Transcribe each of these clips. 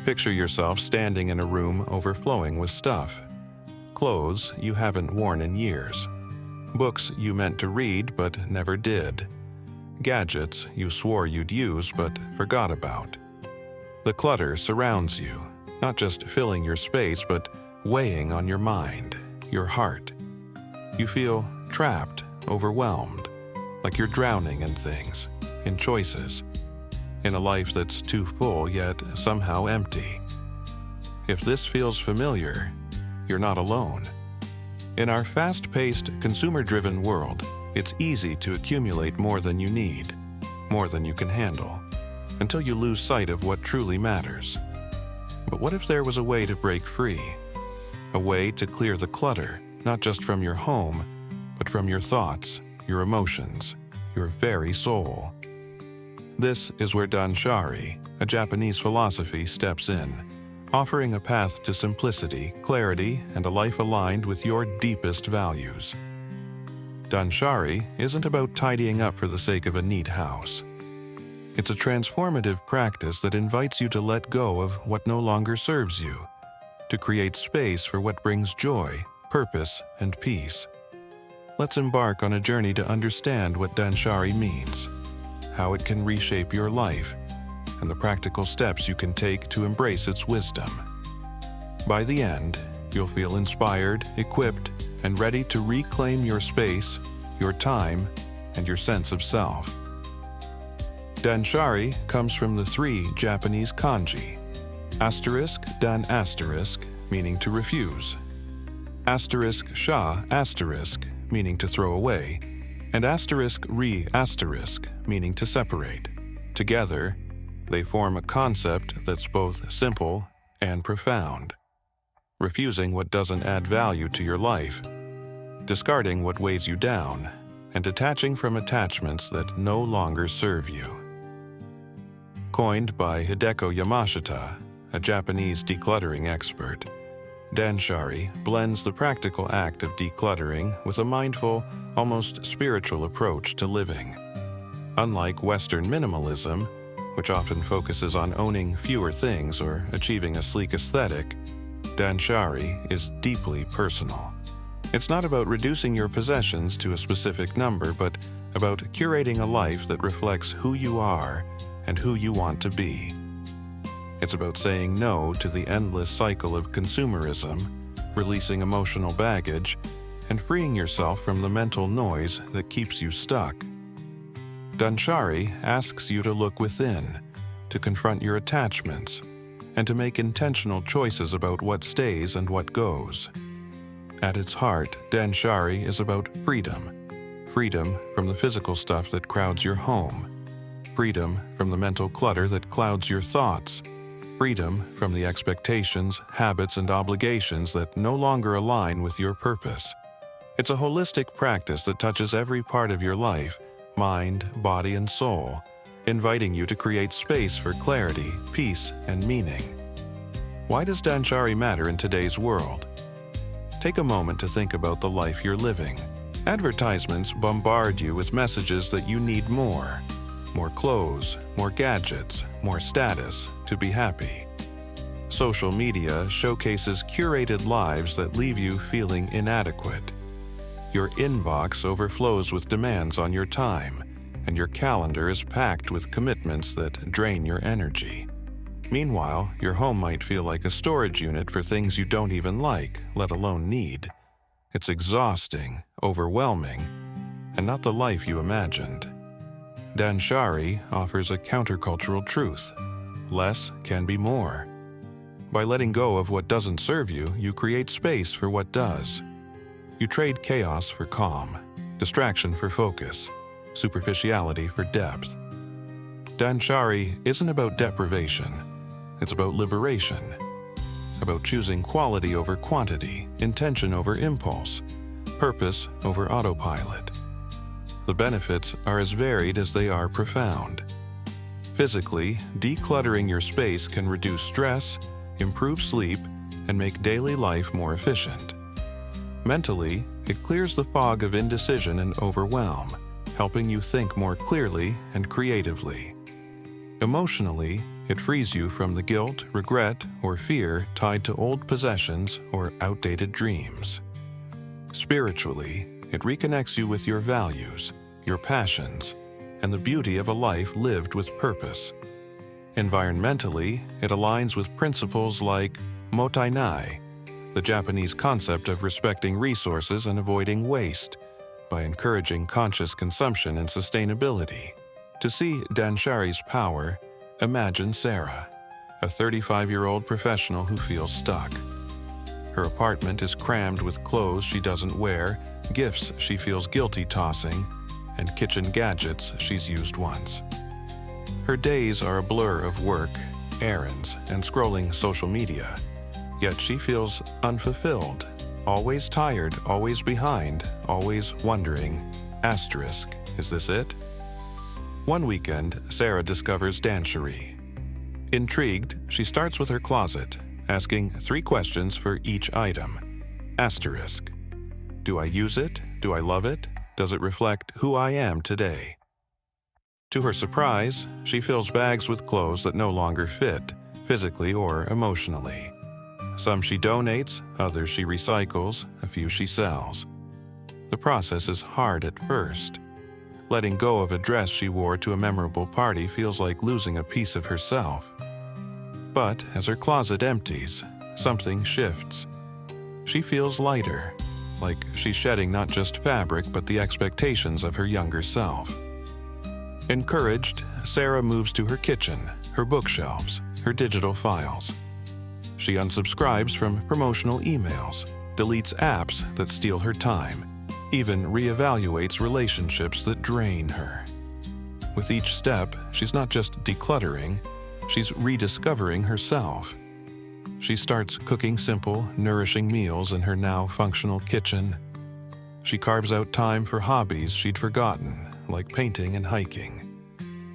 Picture yourself standing in a room overflowing with stuff. Clothes you haven't worn in years. Books you meant to read but never did. Gadgets you swore you'd use but forgot about. The clutter surrounds you, not just filling your space but weighing on your mind, your heart. You feel trapped, overwhelmed, like you're drowning in things, in choices, in a life that's too full yet somehow empty. If this feels familiar, you're not alone. In our fast-paced, consumer-driven world, it's easy to accumulate more than you need, more than you can handle, until you lose sight of what truly matters. But what if there was a way to break free? A way to clear the clutter, not just from your home, but from your thoughts, your emotions, your very soul. This is where Danshari, a Japanese philosophy, steps in, offering a path to simplicity, clarity, and a life aligned with your deepest values. Danshari isn't about tidying up for the sake of a neat house. It's a transformative practice that invites you to let go of what no longer serves you, to create space for what brings joy, purpose, and peace. Let's embark on a journey to understand what Danshari means, how it can reshape your life, and the practical steps you can take to embrace its wisdom. By the end, you'll feel inspired, equipped, and ready to reclaim your space, your time, and your sense of self. Danshari comes from the 3 Japanese kanji: asterisk dan asterisk, meaning to refuse; asterisk sha asterisk, meaning to throw away; and asterisk re asterisk, meaning to separate. Together, they form a concept that's both simple and profound. Refusing what doesn't add value to your life, discarding what weighs you down, and detaching from attachments that no longer serve you. Coined by Hideko Yamashita, a Japanese decluttering expert, Danshari blends the practical act of decluttering with a mindful, almost spiritual approach to living. Unlike Western minimalism, which often focuses on owning fewer things or achieving a sleek aesthetic, Danshari is deeply personal. It's not about reducing your possessions to a specific number, but about curating a life that reflects who you are and who you want to be. It's about saying no to the endless cycle of consumerism, releasing emotional baggage, and freeing yourself from the mental noise that keeps you stuck. Danshari asks you to look within, to confront your attachments, and to make intentional choices about what stays and what goes. At its heart, Danshari is about freedom. Freedom from the physical stuff that crowds your home. Freedom from the mental clutter that clouds your thoughts. Freedom from the expectations, habits, and obligations that no longer align with your purpose. It's a holistic practice that touches every part of your life, mind, body, and soul, inviting you to create space for clarity, peace, and meaning. Why does Danshari matter in today's world? Take a moment to think about the life you're living. Advertisements bombard you with messages that you need more. More clothes, more gadgets, more status to be happy. Social media showcases curated lives that leave you feeling inadequate. Your inbox overflows with demands on your time, and your calendar is packed with commitments that drain your energy. Meanwhile, your home might feel like a storage unit for things you don't even like, let alone need. It's exhausting, overwhelming, and not the life you imagined. Danshari offers a countercultural truth. Less can be more. By letting go of what doesn't serve you, you create space for what does. You trade chaos for calm, distraction for focus, superficiality for depth. Danshari isn't about deprivation. It's about liberation. About choosing quality over quantity, intention over impulse, purpose over autopilot. The benefits are as varied as they are profound. Physically, decluttering your space can reduce stress, improve sleep, and make daily life more efficient. Mentally, it clears the fog of indecision and overwhelm, helping you think more clearly and creatively. Emotionally, It frees you from the guilt, regret, or fear tied to old possessions or outdated dreams. Spiritually, it reconnects you with your values, your passions, and the beauty of a life lived with purpose. Environmentally, it aligns with principles like mottainai, the Japanese concept of respecting resources and avoiding waste, by encouraging conscious consumption and sustainability. To see Danshari's power, imagine Sarah, a 35-year-old professional who feels stuck. Her apartment is crammed with clothes she doesn't wear, gifts she feels guilty tossing, and kitchen gadgets she's used once. Her days are a blur of work, errands, and scrolling social media, yet she feels unfulfilled, always tired, always behind, always wondering, is this it? One weekend, Sarah discovers Danshari. Intrigued, she starts with her closet, asking 3 questions for each item. Do I use it? Do I love it? Does it reflect who I am today? To her surprise, she fills bags with clothes that no longer fit, physically or emotionally. Some she donates, others she recycles, a few she sells. The process is hard at first. Letting go of a dress she wore to a memorable party feels like losing a piece of herself. But as her closet empties, something shifts. She feels lighter, like she's shedding not just fabric but the expectations of her younger self. Encouraged, Sarah moves to her kitchen, her bookshelves, her digital files. She unsubscribes from promotional emails, deletes apps that steal her time, even reevaluates relationships that drain her. With each step, she's not just decluttering, she's rediscovering herself. She starts cooking simple, nourishing meals in her now functional kitchen. She carves out time for hobbies she'd forgotten, like painting and hiking.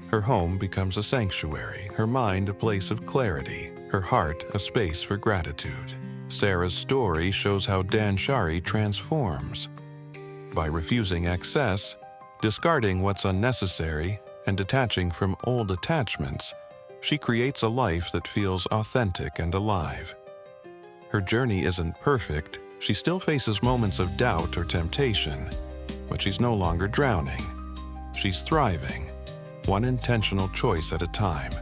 Her home becomes a sanctuary, her mind a place of clarity, her heart a space for gratitude. Sarah's story shows how Danshari transforms. By refusing excess, discarding what's unnecessary, and detaching from old attachments, she creates a life that feels authentic and alive. Her journey isn't perfect, she still faces moments of doubt or temptation, but she's no longer drowning. She's thriving, one intentional choice at a time.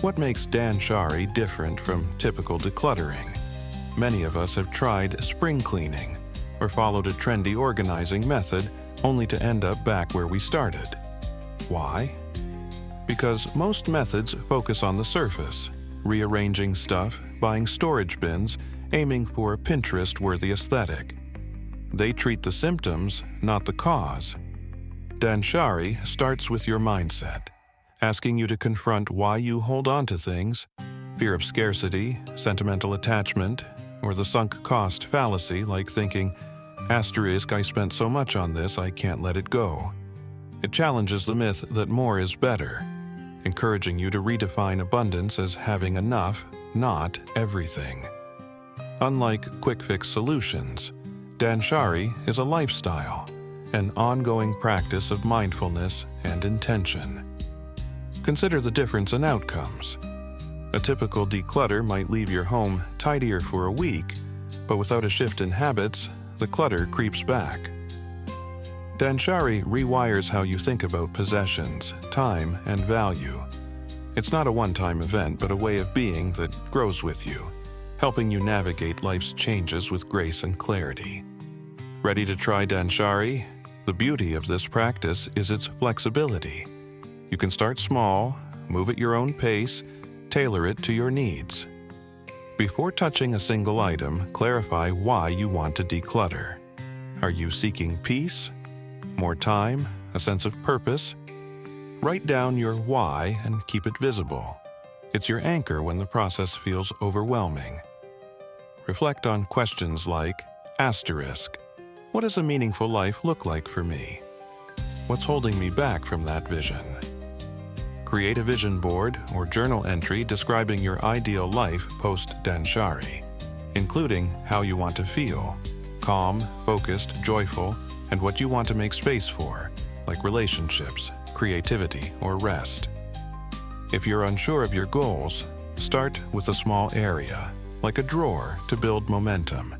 What makes Danshari different from typical decluttering? Many of us have tried spring cleaning or followed a trendy organizing method only to end up back where we started. Why? Because most methods focus on the surface, rearranging stuff, buying storage bins, aiming for a Pinterest-worthy aesthetic. They treat the symptoms, not the cause. Danshari starts with your mindset, asking you to confront why you hold on to things, fear of scarcity, sentimental attachment, or the sunk cost fallacy like thinking, I spent so much on this I can't let it go. It challenges the myth that more is better, encouraging you to redefine abundance as having enough, not everything. Unlike quick-fix solutions, Danshari is a lifestyle, an ongoing practice of mindfulness and intention. Consider the difference in outcomes. A typical declutter might leave your home tidier for a week, but without a shift in habits, the clutter creeps back. Danshari rewires how you think about possessions, time, and value. It's not a one-time event, but a way of being that grows with you, helping you navigate life's changes with grace and clarity. Ready to try Danshari? The beauty of this practice is its flexibility. You can start small, move at your own pace, tailor it to your needs. Before touching a single item, clarify why you want to declutter. Are you seeking peace? More time? A sense of purpose? Write down your why and keep it visible. It's your anchor when the process feels overwhelming. Reflect on questions like, what does a meaningful life look like for me? What's holding me back from that vision? Create a vision board or journal entry describing your ideal life post-Danshari, including how you want to feel, calm, focused, joyful, and what you want to make space for, like relationships, creativity, or rest. If you're unsure of your goals, start with a small area, like a drawer, to build momentum.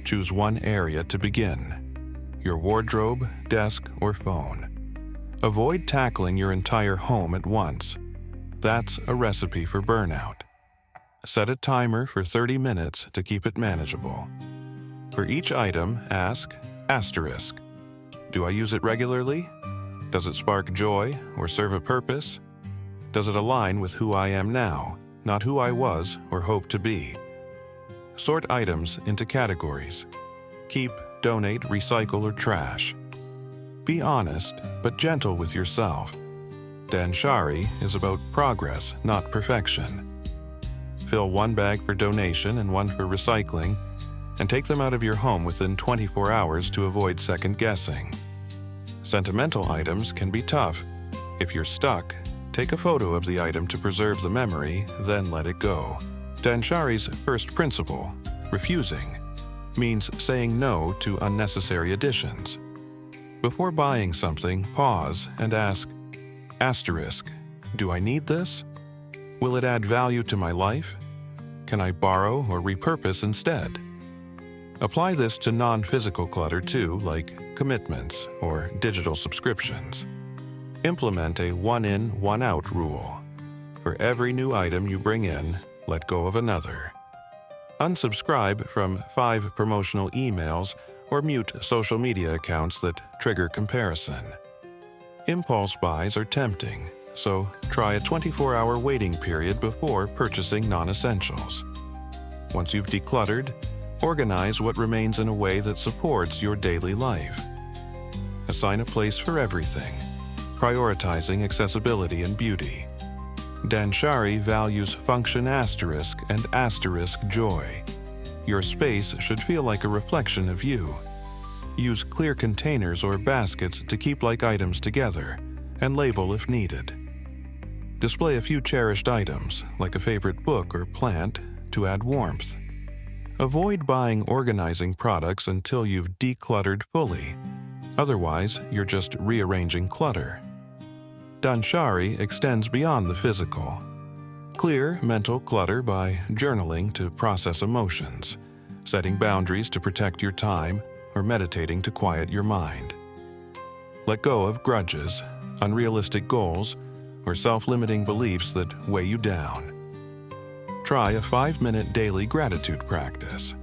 Choose one area to begin: your wardrobe, desk, or phone. Avoid tackling your entire home at once. That's a recipe for burnout. Set a timer for 30 minutes to keep it manageable. For each item, ask asterisk. Do I use it regularly? Does it spark joy or serve a purpose? Does it align with who I am now, not who I was or hope to be? Sort items into categories. Keep, donate, recycle, or trash. Be honest, but gentle with yourself. Danshari is about progress, not perfection. Fill one bag for donation and one for recycling, and take them out of your home within 24 hours to avoid second-guessing. Sentimental items can be tough. If you're stuck, take a photo of the item to preserve the memory, then let it go. Danshari's first principle, refusing, means saying no to unnecessary additions. Before buying something, pause and ask, asterisk, do I need this? Will it add value to my life? Can I borrow or repurpose instead? Apply this to non-physical clutter too, like commitments or digital subscriptions. Implement a one-in, one-out rule. For every new item you bring in, let go of another. Unsubscribe from 5 promotional emails or mute social media accounts that trigger comparison. Impulse buys are tempting, so try a 24-hour waiting period before purchasing non-essentials. Once you've decluttered, organize what remains in a way that supports your daily life. Assign a place for everything, prioritizing accessibility and beauty. Danshari values function asterisk and asterisk joy. Your space should feel like a reflection of you. Use clear containers or baskets to keep like items together, and label if needed. Display a few cherished items, like a favorite book or plant, to add warmth. Avoid buying organizing products until you've decluttered fully. Otherwise, you're just rearranging clutter. Danshari extends beyond the physical. Clear mental clutter by journaling to process emotions, setting boundaries to protect your time, or meditating to quiet your mind. Let go of grudges, unrealistic goals, or self-limiting beliefs that weigh you down. Try a 5-minute daily gratitude practice.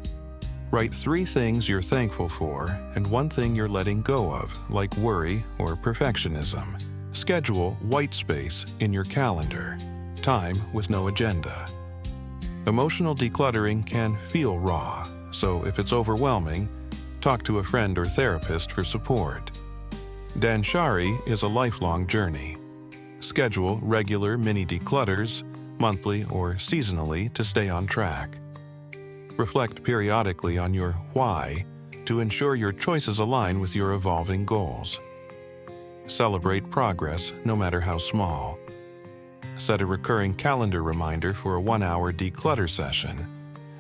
Write 3 things you're thankful for and 1 thing you're letting go of, like worry or perfectionism. Schedule white space in your calendar, time with no agenda. Emotional decluttering can feel raw, so if it's overwhelming, talk to a friend or therapist for support. Danshari is a lifelong journey. Schedule regular mini declutters, monthly or seasonally, to stay on track. Reflect periodically on your why to ensure your choices align with your evolving goals. Celebrate progress, no matter how small. Set a recurring calendar reminder for a 1-hour declutter session,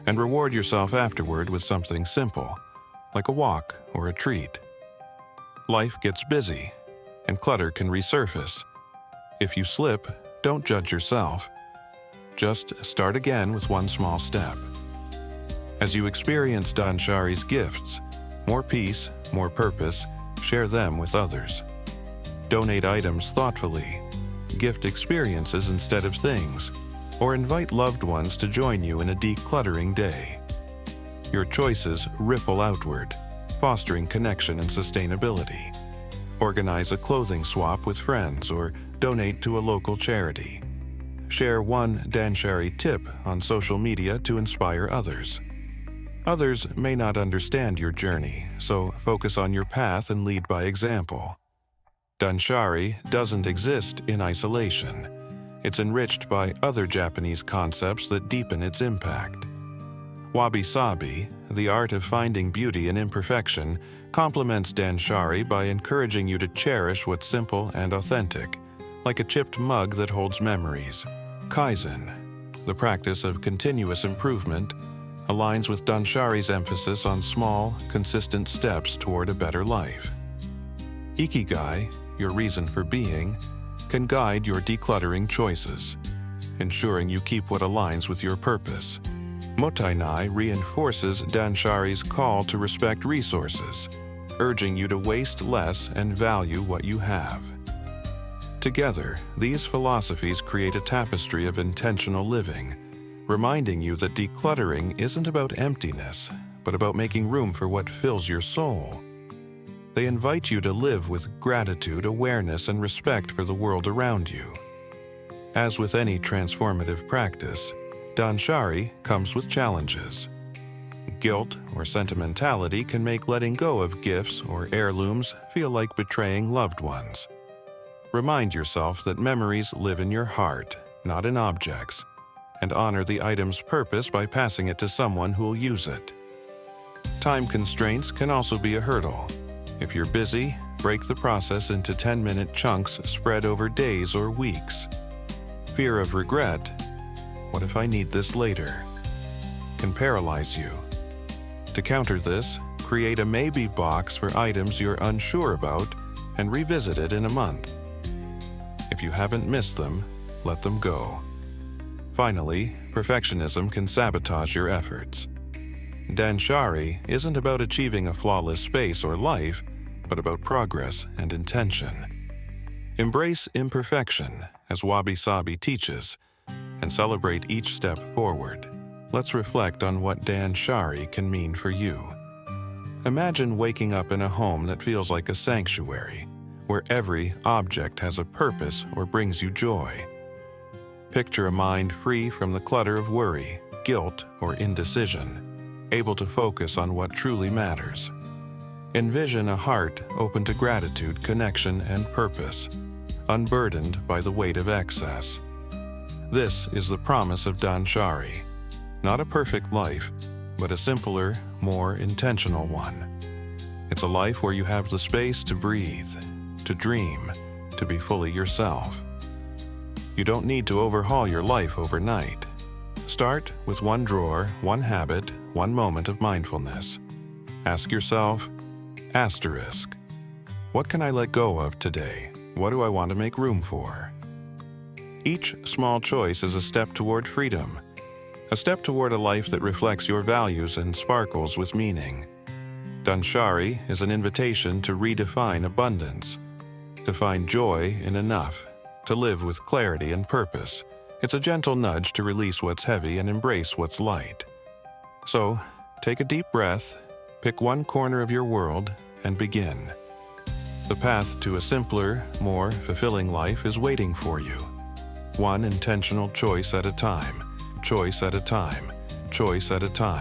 and reward yourself afterward with something simple, like a walk or a treat. Life gets busy, and clutter can resurface. If you slip, don't judge yourself. Just start again with one small step. As you experience Danshari's gifts, more peace, more purpose, share them with others. Donate items thoughtfully, gift experiences instead of things, or invite loved ones to join you in a decluttering day. Your choices ripple outward, fostering connection and sustainability. Organize a clothing swap with friends or donate to a local charity. Share one Danshari tip on social media to inspire others. Others may not understand your journey, so focus on your path and lead by example. Danshari doesn't exist in isolation. It's enriched by other Japanese concepts that deepen its impact. Wabi-sabi, the art of finding beauty in imperfection, complements Danshari by encouraging you to cherish what's simple and authentic, like a chipped mug that holds memories. Kaizen, the practice of continuous improvement, aligns with Danshari's emphasis on small, consistent steps toward a better life. Ikigai, your reason for being, can guide your decluttering choices, ensuring you keep what aligns with your purpose. Motainai reinforces Danshari's call to respect resources, urging you to waste less and value what you have. Together, these philosophies create a tapestry of intentional living, reminding you that decluttering isn't about emptiness, but about making room for what fills your soul. They invite you to live with gratitude, awareness, and respect for the world around you. As with any transformative practice, Danshari comes with challenges. Guilt or sentimentality can make letting go of gifts or heirlooms feel like betraying loved ones. Remind yourself that memories live in your heart, not in objects, and honor the item's purpose by passing it to someone who'll use it. Time constraints can also be a hurdle. If you're busy, break the process into 10-minute chunks spread over days or weeks. Fear of regret, what if I need this later, can paralyze you. To counter this, create a maybe box for items you're unsure about and revisit it in a month. If you haven't missed them, let them go. Finally, perfectionism can sabotage your efforts. Danshari isn't about achieving a flawless space or life, but about progress and intention. Embrace imperfection, as Wabi Sabi teaches, and celebrate each step forward. Let's reflect on what Danshari can mean for you. Imagine waking up in a home that feels like a sanctuary, where every object has a purpose or brings you joy. Picture a mind free from the clutter of worry, guilt, or indecision, able to focus on what truly matters. Envision a heart open to gratitude, connection, and purpose, unburdened by the weight of excess. This is the promise of Danshari, not a perfect life, but a simpler, more intentional one. It's a life where you have the space to breathe, to dream, to be fully yourself. You don't need to overhaul your life overnight. Start with one drawer, one habit, one moment of mindfulness. Ask yourself, asterisk, what can I let go of today? What do I want to make room for? Each small choice is a step toward freedom, a step toward a life that reflects your values and sparkles with meaning. Danshari is an invitation to redefine abundance, to find joy in enough, to live with clarity and purpose. It's a gentle nudge to release what's heavy and embrace what's light. So, take a deep breath, pick one corner of your world, and begin. The path to a simpler, more fulfilling life is waiting for you. One intentional choice at a time, choice at a time, choice at a time.